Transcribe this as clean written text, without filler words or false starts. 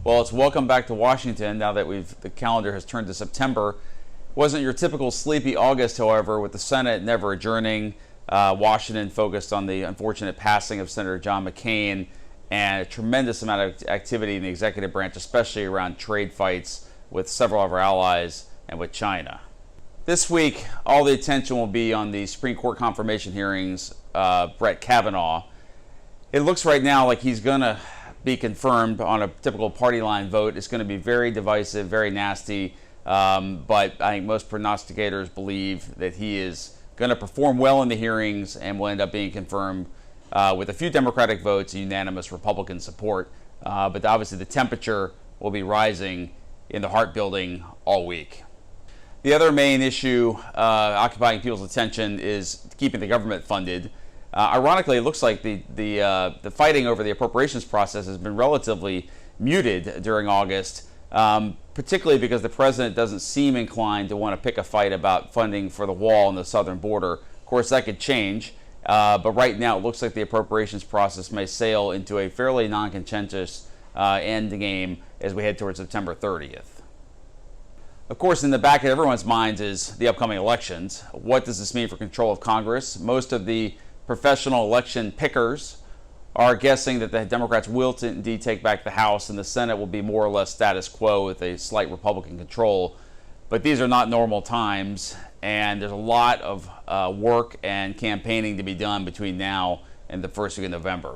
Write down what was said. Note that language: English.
Well, it's welcome back to Washington now that the calendar has turned to September. Wasn't your typical sleepy August, however, with the Senate never adjourning. Washington focused on the unfortunate passing of Senator John McCain and a tremendous amount of activity in the executive branch, especially around trade fights with several of our allies and with China. This week, all the attention will be on the Supreme Court confirmation hearings, Brett Kavanaugh. It looks right now like he's going to be confirmed on a typical party line vote. It's going to be very divisive, very nasty, but I think most prognosticators believe that he is going to perform well in the hearings and will end up being confirmed with a few Democratic votes and unanimous Republican support. But obviously the temperature will be rising in the Hart Building all week. The other main issue occupying people's attention is keeping the government funded. Ironically, it looks like the fighting over the appropriations process has been relatively muted during August, particularly because the president doesn't seem inclined to want to pick a fight about funding for the wall on the southern border. Of course, that could change, but right now it looks like the appropriations process may sail into a fairly non-contentious end game as we head towards September 30th. Of course, in the back of everyone's minds is the upcoming elections. What does this mean for control of Congress? Most of the professional election pickers are guessing that the Democrats will indeed take back the House and the Senate will be more or less status quo with a slight Republican control. But these are not normal times, and there's a lot of work and campaigning to be done between now and the first week of November.